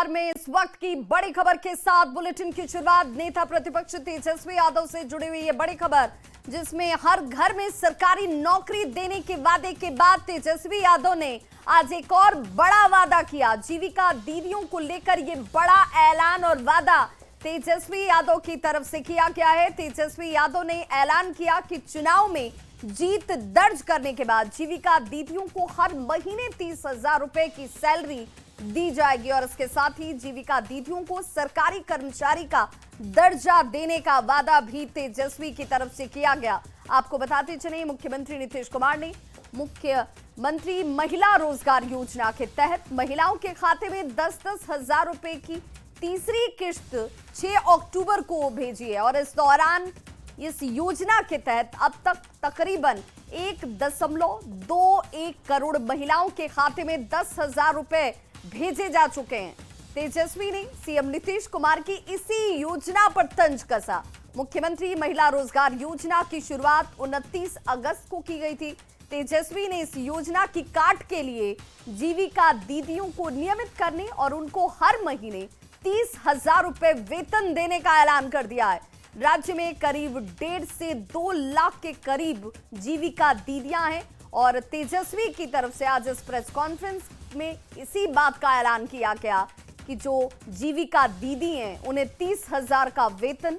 बिहार में इस वक्त की बड़ी खबर के साथ बुलेटिन की शुरुआत नेता प्रतिपक्ष तेजस्वी यादव से जुड़ी हुई है बड़ी खबर, जिसमें हर घर में सरकारी नौकरी देने के वादे के बाद तेजस्वी यादव ने आज एक और बड़ा वादा किया। जीविका दीदियों को लेकर यह बड़ा ऐलान और वादा तेजस्वी यादव की तरफ से किया गया है। तेजस्वी यादव ने ऐलान किया कि चुनाव में जीत दर्ज करने के बाद जीविका दीदियों को हर महीने 30,000 रुपए की सैलरी दी जाएगी और इसके साथ ही जीविका दीदियों को सरकारी कर्मचारी का दर्जा देने का वादा भी तेजस्वी की तरफ से किया गया। आपको बताते चले, मुख्यमंत्री नीतीश कुमार ने मुख्यमंत्री महिला रोजगार योजना के तहत महिलाओं के खाते में 10-10 हजार रुपए की तीसरी किश्त 6 अक्टूबर को भेजी है और इस दौरान इस योजना के तहत अब तक तकरीबन 1.21 करोड़ महिलाओं के खाते में 10,000 रुपए भेजे जा चुके हैं। तेजस्वी ने सीएम नीतीश कुमार की इसी योजना पर तंज कसा। मुख्यमंत्री महिला रोजगार योजना की शुरुआत 29 अगस्त को की गई थी। तेजस्वी ने इस योजना की काट के लिए जीविका दीदियों को नियमित करने और उनको हर महीने 30,000 रुपए वेतन देने का ऐलान कर दिया है। राज्य में करीब 1.5 से 2 लाख के करीब जीविका दीदियां हैं और तेजस्वी की तरफ से आज इस प्रेस कॉन्फ्रेंस में इसी बात का ऐलान किया गया कि जो जीविका दीदी हैं उन्हें 30,000 का वेतन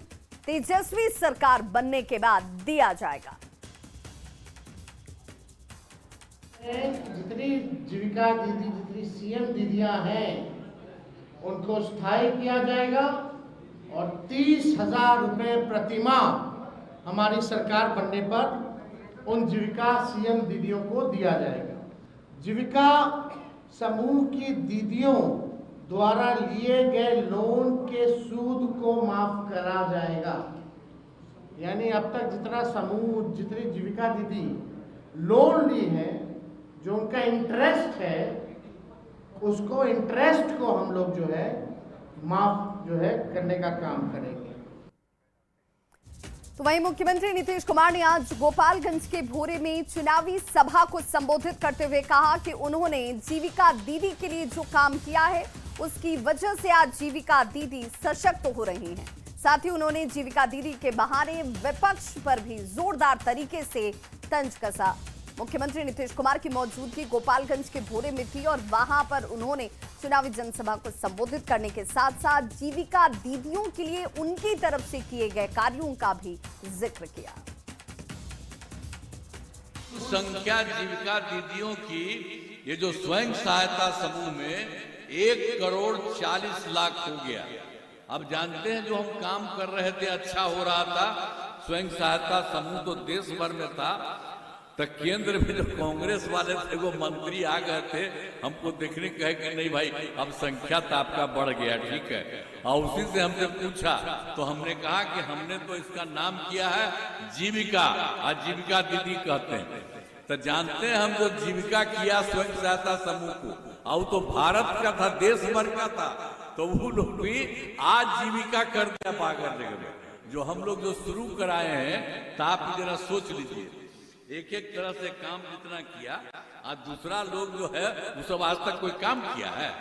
तेजस्वी सरकार बनने के बाद दिया जाएगा। जितनी जीविका दीदी, जितनी सीएम दीदियां हैं, उनको स्थायी किया जाएगा और 30,000 रुपए प्रतिमाह हमारी सरकार बनने पर उन जीविका सीएम दीदियों को दिया जाएगा। जीविका समूह की दीदियों द्वारा लिए गए लोन के सूद को माफ करा जाएगा। यानी अब तक जितना समूह, जितनी जीविका दीदी लोन ली है, जो उनका इंटरेस्ट है, उसको इंटरेस्ट को हम लोग जो है माफ करने का काम करेंगे। तो वहीं मुख्यमंत्री नीतीश कुमार ने आज गोपालगंज के भोरे में चुनावी सभा को संबोधित करते हुए कहा कि उन्होंने जीविका दीदी के लिए जो काम किया है उसकी वजह से आज जीविका दीदी सशक्त हो रही हैं। साथ ही उन्होंने जीविका दीदी के बहाने विपक्ष पर भी जोरदार तरीके से तंज कसा। मुख्यमंत्री नीतीश कुमार की मौजूदगी गोपालगंज के भोरे में थी और वहां पर उन्होंने चुनावी जनसभा को संबोधित करने के साथ साथ जीविका दीदियों के लिए उनकी तरफ से किए गए कार्यों का भी जिक्र किया। संख्या जीविका दीदियों की ये जो स्वयं सहायता समूह में 1,40,00,000 हो गया। अब जानते हैं जो हम काम कर रहे थे अच्छा हो रहा था। स्वयं सहायता समूह तो देश भर में था, तो केंद्र में जो कांग्रेस वाले थे वो मंत्री आ गए थे, हमको देखने कहे कि नहीं भाई अब संख्या तो आपका बढ़ गया, ठीक है। और उसी से हमने पूछा तो हमने कहा कि हमने तो इसका नाम किया है जीविका, आजीविका दीदी कहते हैं। तो जानते हैं हम जो जीविका किया स्वयं सहायता समूह को, और तो भारत का था, देश भर का था, तो वो लोग भी आज जीविका कर दिया पाकर जगह। जो हम लोग जो शुरू कराए हैं, तो आप जरा सोच लीजिए, एक एक तरह से काम जितना किया, आज दूसरा लोग जो है वो सब आज तक कोई काम किया है?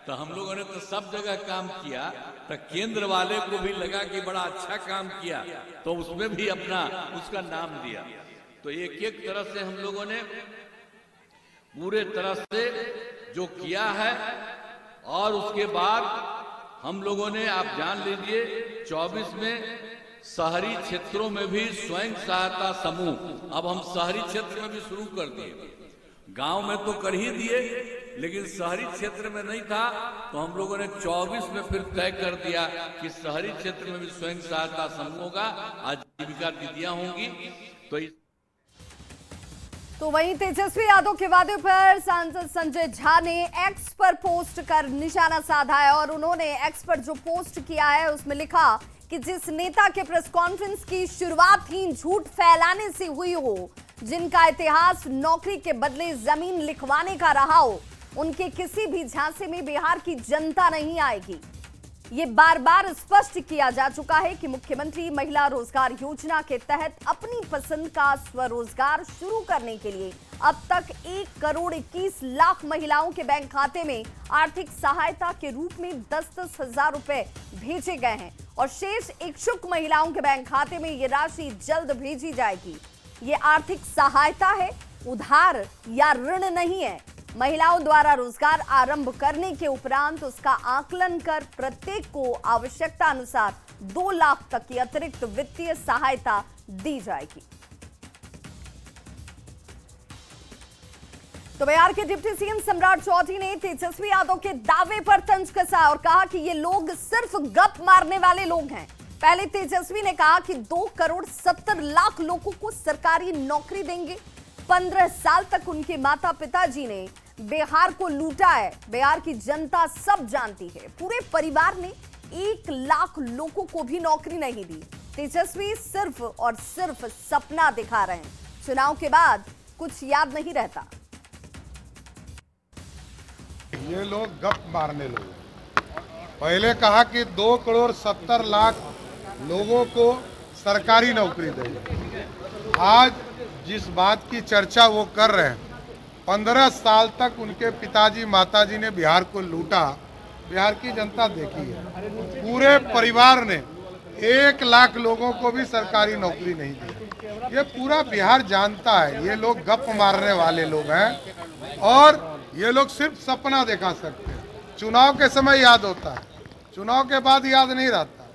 तो हम लोगों ने तो सब जगह काम किया। तो केंद्र वाले को भी लगा कि बड़ा अच्छा काम किया, तो उसमें भी अपना उसका नाम दिया। तो एक एक तरह से हम लोगों ने पूरे तरह से जो किया है, और उसके बाद हम लोगों ने, आप जान लीजिए, 24 में शहरी क्षेत्रों में भी स्वयं सहायता समूह अब हम शहरी क्षेत्र में भी शुरू कर दिए। गांव में तो कर ही दिए, लेकिन शहरी क्षेत्र में नहीं था, तो हम लोगों ने 24 में फिर तय कर दिया कि शहरी क्षेत्र में भी स्वयं सहायता समूह होगा, आजीविका दीदियां होंगी। तो वहीं तेजस्वी यादव के वादे पर सांसद संजय झा ने एक्स पर पोस्ट कर निशाना साधा है और उन्होंने एक्स पर जो पोस्ट किया है उसमें लिखा कि जिस नेता के प्रेस कॉन्फ्रेंस की शुरुआत ही झूठ फैलाने से हुई हो, जिनका इतिहास नौकरी के बदले जमीन लिखवाने का रहा हो, उनके किसी भी झांसे में बिहार की जनता नहीं आएगी। ये बार बार स्पष्ट किया जा चुका है कि मुख्यमंत्री महिला रोजगार योजना के तहत अपनी पसंद का स्वरोजगार शुरू करने के लिए अब तक 1 करोड़ 21 लाख महिलाओं के बैंक खाते में आर्थिक सहायता के रूप में 10-10 हजार रुपए भेजे गए हैं और शेष इच्छुक महिलाओं के बैंक खाते में ये राशि जल्द भेजी जाएगी। ये आर्थिक सहायता है, उधार या ऋण नहीं है। महिलाओं द्वारा रोजगार आरंभ करने के उपरांत उसका आकलन कर प्रत्येक को आवश्यकता अनुसार 2 लाख तक की अतिरिक्त वित्तीय सहायता दी जाएगी। तो बिहार के डिप्टी सीएम सम्राट चौधरी ने तेजस्वी यादव के दावे पर तंज कसा और कहा कि ये लोग सिर्फ गप मारने वाले लोग हैं। पहले तेजस्वी ने कहा कि 2 करोड़ 70 लाख लोगों को सरकारी नौकरी देंगे। 15 साल तक उनके माता पिताजी ने बिहार को लूटा है। बिहार की जनता सब जानती है। पूरे परिवार ने 1 लाख लोगों को भी नौकरी नहीं दी। तेजस्वी सिर्फ और सिर्फ सपना दिखा रहे हैं। चुनाव के बाद कुछ याद नहीं रहता। ये लोग गप मारने लोग। पहले कहा कि 2 करोड़ 70 लाख लोगों को सरकारी नौकरी देंगे। आज जिस बात की चर्चा वो कर रहे हैं, 15 साल तक उनके पिताजी माताजी ने बिहार को लूटा। बिहार की जनता देखी है। पूरे परिवार ने 1 लाख लोगों को भी सरकारी नौकरी नहीं दी। ये पूरा बिहार जानता है। ये लोग गप मारने वाले लोग हैं और ये लोग सिर्फ सपना दिखा सकते हैं। चुनाव के समय याद होता है, चुनाव के बाद याद नहीं रहता।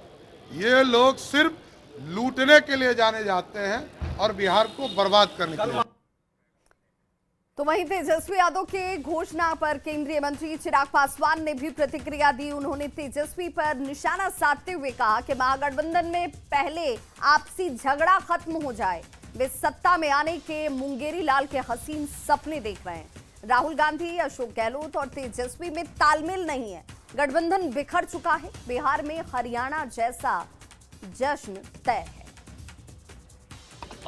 ये लोग सिर्फ लूटने के लिए जाने जाते हैं और बिहार को बर्बाद करने के लिए। तो वहीं तेजस्वी यादव के घोषणा पर केंद्रीय मंत्री चिराग पासवान ने भी प्रतिक्रिया दी। उन्होंने तेजस्वी पर निशाना साधते हुए कहा कि महागठबंधन में पहले आपसी झगड़ा खत्म हो जाए। वे सत्ता में आने के मुंगेरी लाल के हसीन सपने देख रहे हैं। राहुल गांधी, अशोक गहलोत और तेजस्वी में तालमेल नहीं है। गठबंधन बिखर चुका है। बिहार में हरियाणा जैसा जश्न तय है।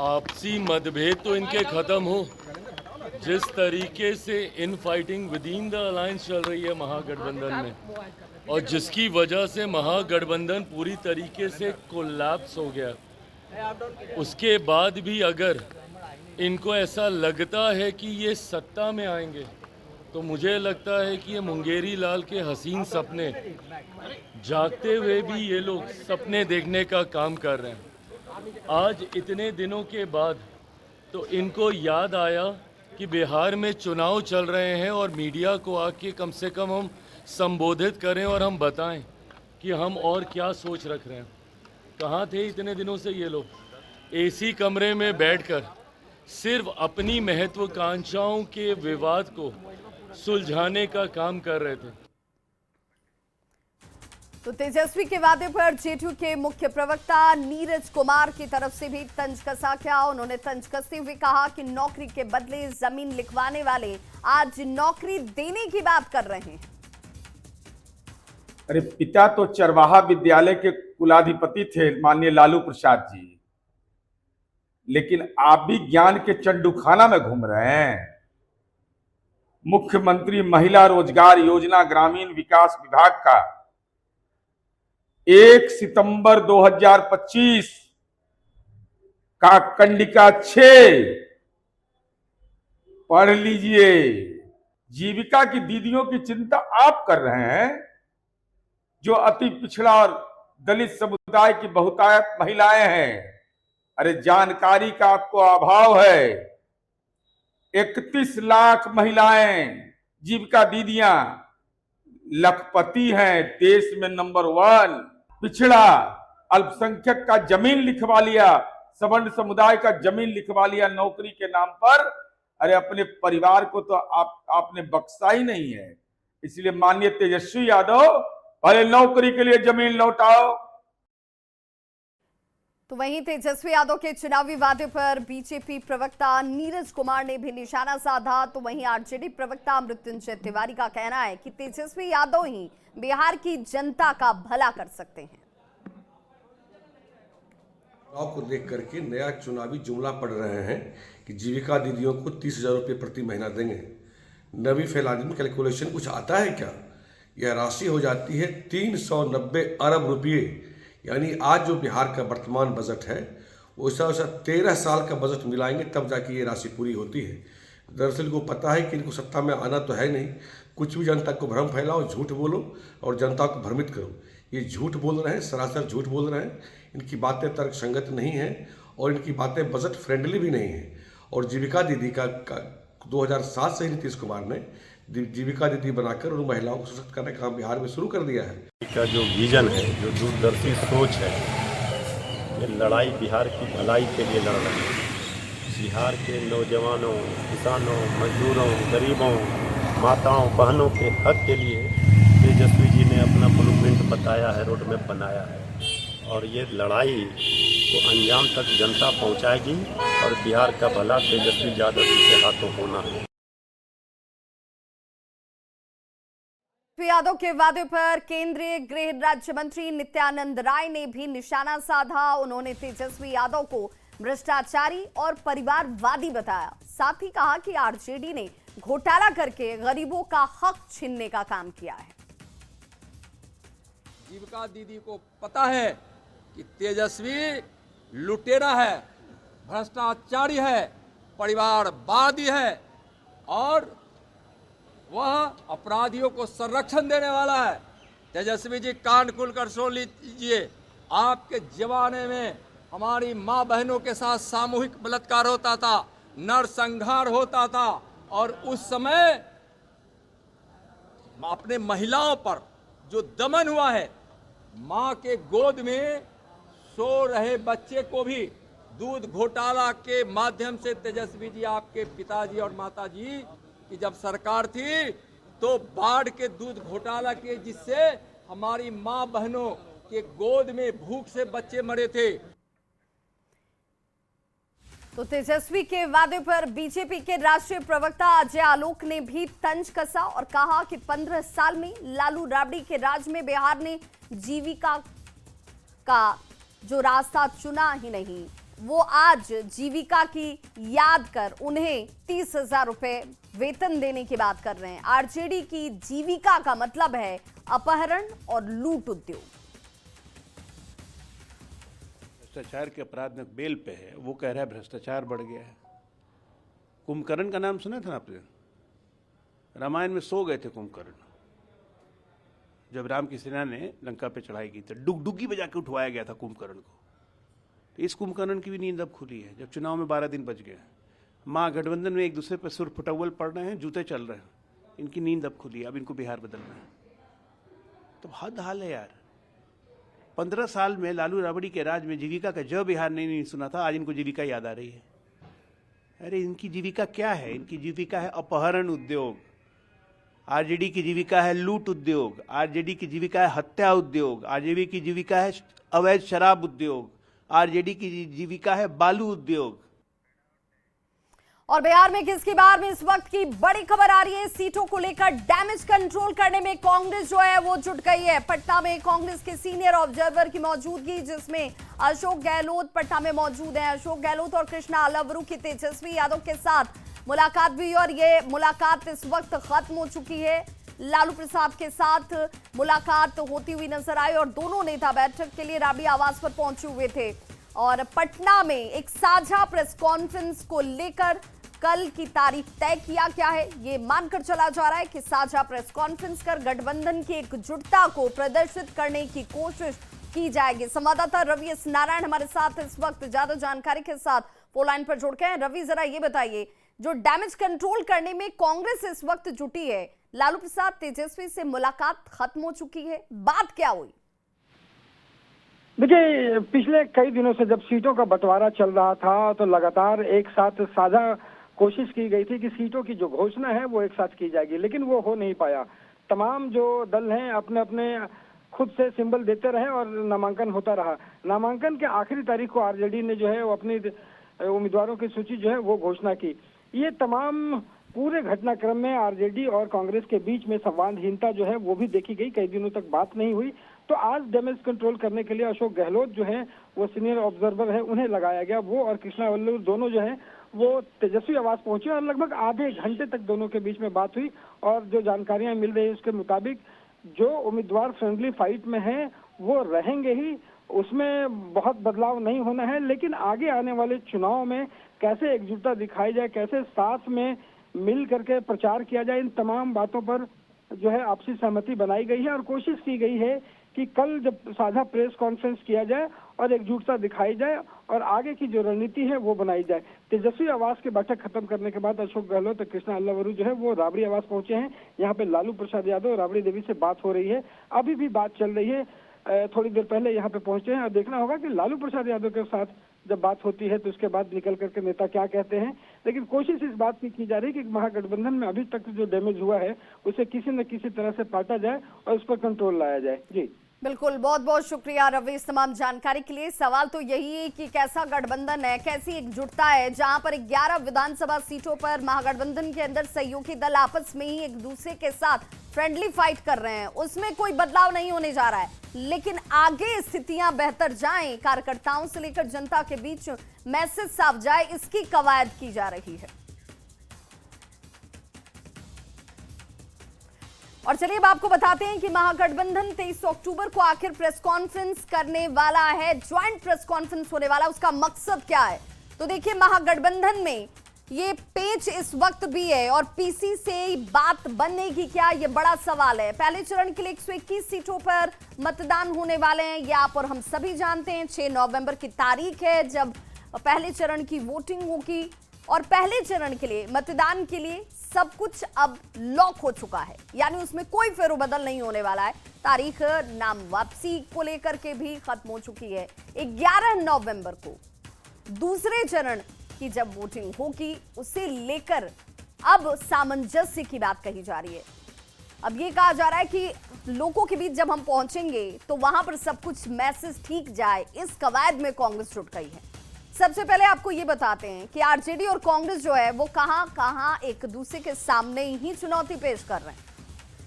आपसी मतभेद तो इनके खत्म हो। जिस तरीके से in fighting with in the alliance चल रही है महागठबंधन में और जिसकी वजह से महागठबंधन पूरी तरीके से कोलैप्स हो गया, उसके बाद भी अगर इनको ऐसा लगता है कि ये सत्ता में आएंगे तो मुझे लगता है कि ये मुंगेरी लाल के हसीन सपने जागते हुए भी ये लोग सपने देखने का काम कर रहे हैं। आज इतने दिनों के बाद तो इनको याद आया कि बिहार में चुनाव चल रहे हैं और मीडिया को आके कम से कम हम संबोधित करें और हम बताएं कि हम और क्या सोच रख रहे हैं। कहाँ थे इतने दिनों से ये लोग? एसी कमरे में बैठकर सिर्फ अपनी महत्वाकांक्षाओं के विवाद को सुलझाने का काम कर रहे थे। तो तेजस्वी के वादे पर जेडीयू के मुख्य प्रवक्ता नीरज कुमार की तरफ से भी तंज कसा गया। उन्होंने तंज कसते हुए कहा कि नौकरी के बदले जमीन लिखवाने वाले आज नौकरी देने की बात कर रहे हैं। अरे पिता तो चरवाहा विद्यालय के कुलाधिपति थे माननीय लालू प्रसाद जी, लेकिन आप भी ज्ञान के चंडूखाना में घूम रहे हैं। मुख्यमंत्री महिला रोजगार योजना ग्रामीण विकास विभाग का 1 सितंबर 2025 का कंडिका 6 पढ़ लीजिए। जीविका की दीदियों की चिंता आप कर रहे हैं, जो अति पिछड़ा और दलित समुदाय की बहुतायत महिलाएं हैं। अरे जानकारी का आपको अभाव है। 31 लाख महिलाएं जीविका दीदियां लखपति हैं, देश में नंबर 1। पिछड़ा अल्पसंख्यक का जमीन लिखवा लिया, सवर्ण समुदाय का जमीन लिखवा लिया नौकरी के नाम पर। अरे अपने परिवार को तो आपने बख्शा ही नहीं है। इसलिए माननीय तेजस्वी यादव, पहले नौकरी के लिए जमीन लौटाओ। तो वहीं तेजस्वी यादव के चुनावी वादे पर बीजेपी प्रवक्ता नीरज कुमार ने भी निशाना साधा। तो वहीं आरजेडी प्रवक्ता मृत्युंजय तिवारी का कहना है कि तेजस्वी यादव ही बिहार की जनता का भला कर सकते हैं। चुनाव को देख करके नया चुनावी जुमला पढ़ रहे हैं कि जीविका दीदियों को 30,000 रुपये प्रति महीना देंगे। नवी फैलानी में कैलकुलेशन कुछ आता है क्या? यह राशि हो जाती है 390 अरब रुपये। यानी आज जो बिहार का वर्तमान बजट है वैसा 13 साल का बजट मिलाएंगे तब जाके ये राशि पूरी होती है। दरअसल इनको पता है कि इनको सत्ता में आना तो है नहीं, कुछ भी जनता को भ्रम फैलाओ, झूठ बोलो और जनता को भ्रमित करो। ये झूठ बोल रहे हैं, सरासर झूठ बोल रहे हैं। इनकी बातें तर्क संगत नहीं हैं और इनकी बातें बजट फ्रेंडली भी नहीं हैं। और जीविका दीदी का 2007 से ही नीतीश कुमार ने जीविका दीदी बनाकर उन महिलाओं को सशक्त करने का काम बिहार में शुरू कर दिया है। का जो विजन है, जो दूरदर्शी सोच है, ये लड़ाई बिहार की भलाई के लिए लड़ रही है। बिहार के नौजवानों, किसानों, मजदूरों, गरीबों, माताओं, बहनों के हक के लिए तेजस्वी जी ने अपना ब्लूप्रिंट बताया है, रोड मैप बनाया है और ये लड़ाई को अंजाम तक जनता पहुंचाएगी और बिहार का भला तेजस्वी यादव जी के हाथों होना है। यादव के वादे पर केंद्रीय गृह राज्य मंत्री नित्यानंद राय ने भी निशाना साधा। उन्होंने तेजस्वी यादव को भ्रष्टाचारी और परिवारवादी बताया। साथ ही कहा कि आरजेडी ने घोटाला करके गरीबों का हक छीनने का काम किया है। जीविका दीदी को पता है कि तेजस्वी लुटेरा है, भ्रष्टाचारी है, परिवारवादी है और वह अपराधियों को संरक्षण देने वाला है। तेजस्वी जी कान खुलकर सुन लीजिए, आपके जमाने में हमारी माँ बहनों के साथ सामूहिक बलात्कार होता था, नरसंहार होता था और उस समय अपने महिलाओं पर जो दमन हुआ है, माँ के गोद में सो रहे बच्चे को भी दूध घोटाला के माध्यम से तेजस्वी जी, आपके पिताजी और माताजी कि जब सरकार थी तो बाढ़ के दूध घोटाला के जिससे हमारी माँ बहनों के गोद में भूख से बच्चे मरे थे। तो तेजस्वी के वादे पर बीजेपी के राष्ट्रीय प्रवक्ता अजय आलोक ने भी तंज कसा और कहा कि 15 साल में लालू राबड़ी के राज में बिहार ने जीविका का जो रास्ता चुना ही नहीं, वो आज जीविका की याद कर उन्हें 30,000 रुपए वेतन देने की बात कर रहे हैं। आरजेडी की जीविका का मतलब है अपहरण और लूट उद्योग। भ्रष्टाचार के अपराध में बेल पे है, वो कह रहा है भ्रष्टाचार बढ़ गया है। कुंभकर्ण का नाम सुना था आपने? रामायण में सो गए थे कुंभकर्ण जब राम की सेना ने लंका पे चढ़ाई की थी, डुगडुगी बजा के उठवाया गया था कुंभकर्ण को। तो इस कुंभकर्ण की भी नींद अब खुली है जब चुनाव में 12 दिन बच गए। महागठबंधन में एक दूसरे पर सुर फुटअव्वल पड़ रहे हैं, जूते चल रहे हैं, इनकी नींद अब खुली है। अब इनको बिहार बदलना है। तो हद हाल है यार। 15 साल में लालू राबड़ी के राज में जीविका का जब बिहार ने नहीं सुना था, आज इनको जीविका याद आ रही है। अरे इनकी जीविका क्या है? इनकी जीविका है अपहरण उद्योग। आरजेडी की जीविका है लूट उद्योग, आरजेडी की जीविका है हत्या उद्योग, आरजेडी की जीविका है अवैध शराब उद्योग, आरजेडी की जीविका है बालू उद्योग। और बिहार में किसकी बार में इस वक्त की बड़ी खबर आ रही है। सीटों को लेकर डैमेज कंट्रोल करने में कांग्रेस जो है वो जुट गई है। पटना में कांग्रेस के सीनियर ऑब्जर्वर की मौजूदगी, जिसमें अशोक गहलोत पटना में मौजूद हैं। अशोक गहलोत और कृष्णा अलवरू की तेजस्वी यादव के साथ मुलाकात भी, और ये मुलाकात इस वक्त खत्म हो चुकी है। लालू प्रसाद के साथ मुलाकात होती हुई नजर आई और दोनों नेता बैठक के लिए राबड़ी आवास पर पहुंचे हुए थे। और पटना में एक साझा प्रेस कॉन्फ्रेंस को लेकर कल की तारीख तय किया गया है। ये मानकर चला जा रहा है कि साझा प्रेस कॉन्फ्रेंस कर गठबंधन की एकजुटता को प्रदर्शित करने की कोशिश की जाएगी। संवाददाता रवि एस नारायण हमारे साथ इस वक्त ज्यादा जानकारी के साथ फोन लाइन पर जुड़ गए हैं। रवि, जरा ये बताइए, जो डैमेज कंट्रोल करने में कांग्रेस इस वक्त जुटी है, लालू प्रसाद तेजस्वी से मुलाकात खत्म हो चुकी है, बात क्या हुई? देखिए, पिछले कई दिनों से जब सीटों का बंटवारा चल रहा था तो लगातार एक साथ साझा कोशिश की गई थी कि सीटों की जो घोषणा है वो एक साथ की जाएगी, लेकिन वो हो नहीं पाया। तमाम जो दल हैं अपने अपने खुद से सिंबल देते रहे और नामांकन होता रहा। नामांकन के आखिरी तारीख को आरजेडी ने जो है वो अपनी उम्मीदवारों की सूची जो है वो घोषणा की। ये तमाम पूरे घटनाक्रम में आरजेडी और कांग्रेस के बीच में संवादहीनता जो है वो भी देखी गई। कई दिनों तक बात नहीं हुई, तो आज डैमेज कंट्रोल करने के लिए अशोक गहलोत जो है वो सीनियर ऑब्जर्वर है, उन्हें लगाया गया। वो और कृष्णा वल्लभ दोनों जो है वो तेजस्वी आवास पहुंचे और लगभग आधे घंटे तक दोनों के बीच में बात हुई। और जो जानकारियां मिल रही है उसके मुताबिक जो उम्मीदवार फ्रेंडली फाइट में हैं वो रहेंगे ही, उसमें बहुत बदलाव नहीं होना है। लेकिन आगे आने वाले चुनाव में कैसे एकजुटता दिखाई जाए, कैसे साथ में मिल करके प्रचार किया जाए, इन तमाम बातों पर जो है आपसी सहमति बनाई गई है और कोशिश की गई है कि कल जब साझा प्रेस कॉन्फ्रेंस किया जाए और एकजुटता दिखाई जाए और आगे की जो रणनीति है वो बनाई जाए। तेजस्वी आवास की बैठक खत्म करने के बाद अशोक गहलोत और कृष्णा अल्लावरू जो है वो राबड़ी आवास पहुंचे हैं। यहाँ पे लालू प्रसाद यादव और राबड़ी देवी से बात हो रही है, अभी भी बात चल रही है। थोड़ी देर पहले यहाँ पे पहुंचे हैं और देखना होगा कि लालू प्रसाद यादव के साथ जब बात होती है तो उसके बाद निकल करके नेता क्या कहते हैं। लेकिन कोशिश इस बात की जा रही है कि महागठबंधन में अभी तक जो डैमेज हुआ है उसे किसी न किसी तरह से पाटा जाए और उस पर कंट्रोल लाया जाए। जी बिल्कुल, बहुत बहुत शुक्रिया रवि इस तमाम जानकारी के लिए। सवाल तो यही है कि कैसा गठबंधन है, कैसी एकजुटता है, जहां पर 11 विधानसभा सीटों पर महागठबंधन के अंदर सहयोगी दल आपस में ही एक दूसरे के साथ फ्रेंडली फाइट कर रहे हैं, उसमें कोई बदलाव नहीं होने जा रहा है। लेकिन आगे स्थितियां बेहतर जाएं, कार्यकर्ताओं से लेकर जनता के बीच मैसेज साफ जाए, इसकी कवायद की जा रही है। और चलिए अब आपको बताते हैं कि महागठबंधन 23 अक्टूबर को आखिर प्रेस कॉन्फ्रेंस करने वाला है, ज्वाइंट प्रेस कॉन्फ्रेंस होने वाला, उसका मकसद क्या है। तो देखिए, महागठबंधन में ये पेच इस वक्त भी है और पीसी से बात बनने की क्या, ये बड़ा सवाल है। पहले चरण के लिए 121 सीटों पर मतदान होने वाले हैं, ये आप और हम सभी जानते हैं। 6 नवंबर की तारीख है जब पहले चरण की वोटिंग होगी और पहले चरण के लिए मतदान के लिए सब कुछ अब लॉक हो चुका है, यानी उसमें कोई फेरबदल नहीं होने वाला है। तारीख नाम वापसी को लेकर के भी खत्म हो चुकी है। 11 नवंबर को दूसरे चरण की जब वोटिंग होगी, उसे लेकर अब सामंजस्य की बात कही जा रही है। अब ये कहा जा रहा है कि लोगों के बीच जब हम पहुंचेंगे तो वहां पर सब कुछ मैसेज ठीक जाए, इस कवायद में कांग्रेस जुट गई है। सबसे पहले आपको ये बताते हैं कि आरजेडी और कांग्रेस जो है वो कहां एक दूसरे के सामने ही चुनौती पेश कर रहे हैं।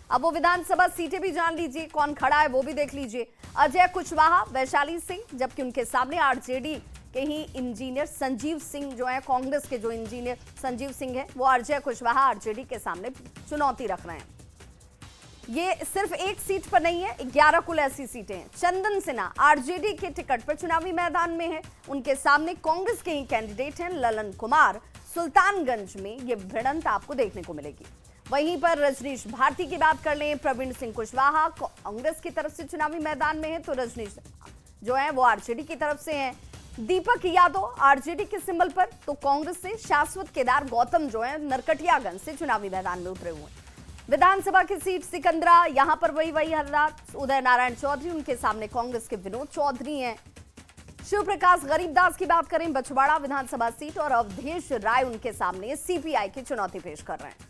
अब वो विधानसभा सीटें भी जान लीजिए, कौन खड़ा है वो भी देख लीजिए। अजय कुशवाहा वैशाली से, जबकि उनके सामने आरजेडी के ही इंजीनियर संजीव सिंह जो है, कांग्रेस के जो इंजीनियर संजीव सिंह है, वो अजय कुशवाहा आरजेडी के सामने चुनौती रख रहे हैं। ये सिर्फ एक सीट पर नहीं है, 11 कुल ऐसी सीटें हैं। चंदन सिन्हा आरजेडी के टिकट पर चुनावी मैदान में है, उनके सामने कांग्रेस के ही कैंडिडेट हैं ललन कुमार। सुल्तानगंज में ये भिड़ंत आपको देखने को मिलेगी। वहीं पर रजनीश भारती की बात कर लें, प्रवीण सिंह कुशवाहा कांग्रेस की तरफ से चुनावी मैदान में है, तो रजनीश जो है वो आरजेडी की तरफ से हैं। दीपक यादव आरजेडी के सिंबल पर, तो कांग्रेस से शाश्वत केदार गौतम जो है नरकटियागंज से चुनावी मैदान में उतरे हुए हैं। विधानसभा की सीट सिकंदरा, यहां पर वही हालात। उदय नारायण चौधरी, उनके सामने कांग्रेस के विनोद चौधरी हैं। शिव प्रकाश गरीबदास की बात करें, बछवाड़ा विधानसभा सीट, और अवधेश राय उनके सामने सीपीआई की चुनौती पेश कर रहे हैं।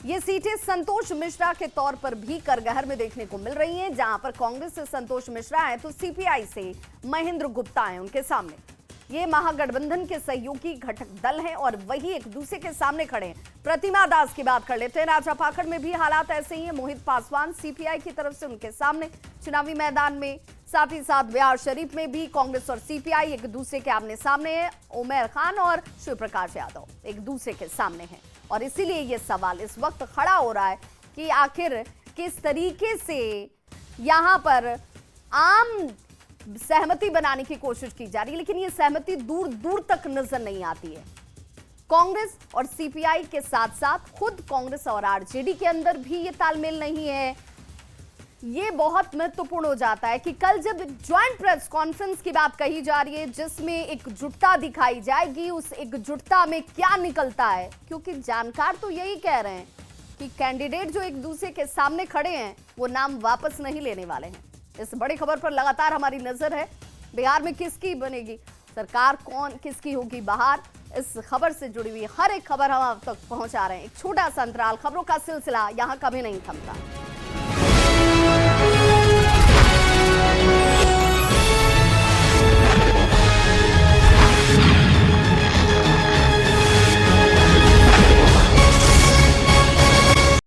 ये सीटें संतोष मिश्रा के तौर पर भी करगहर में देखने को मिल रही हैं। जहां पर कांग्रेस से संतोष मिश्रा है तो सीपीआई से महेंद्र गुप्ता हैं उनके सामने। ये महागठबंधन के सहयोगी घटक दल हैं और वही एक दूसरे के सामने खड़े हैं। प्रतिमा दास की बात कर लेते हैं, राजापाखड़ में भी हालात ऐसे ही हैं। मोहित पासवान सीपीआई की तरफ से उनके सामने चुनावी मैदान में, साथ ही साथ बिहार शरीफ में भी कांग्रेस और सीपीआई एक दूसरे के आमने सामने है। उमर खान और शिव प्रकाश यादव एक दूसरे के सामने हैं और इसीलिए ये सवाल इस वक्त खड़ा हो रहा है कि आखिर किस तरीके से यहां पर आम सहमति बनाने की कोशिश की जा रही है, लेकिन ये सहमति दूर दूर तक नजर नहीं आती है। कांग्रेस और सीपीआई के साथ साथ खुद कांग्रेस और आरजेडी के अंदर भी ये तालमेल नहीं है। ये बहुत महत्वपूर्ण हो जाता है कि कल जब ज्वाइंट प्रेस कॉन्फ्रेंस की बात कही जा रही है जिसमें एकजुटता दिखाई जाएगी, उस एकजुटता में क्या निकलता है, क्योंकि जानकार तो यही कह रहे हैं कि कैंडिडेट जो एक दूसरे के सामने खड़े हैं वो नाम वापस नहीं लेने वाले हैं। इस बड़ी खबर पर लगातार हमारी नजर है। बिहार में किसकी बनेगी सरकार, कौन किसकी होगी बाहर, इस खबर से जुड़ी हुई हर एक खबर हम आप तक पहुंचा रहे हैं। एक छोटा सा अंतराल, खबरों का सिलसिला यहां कभी नहीं थमता।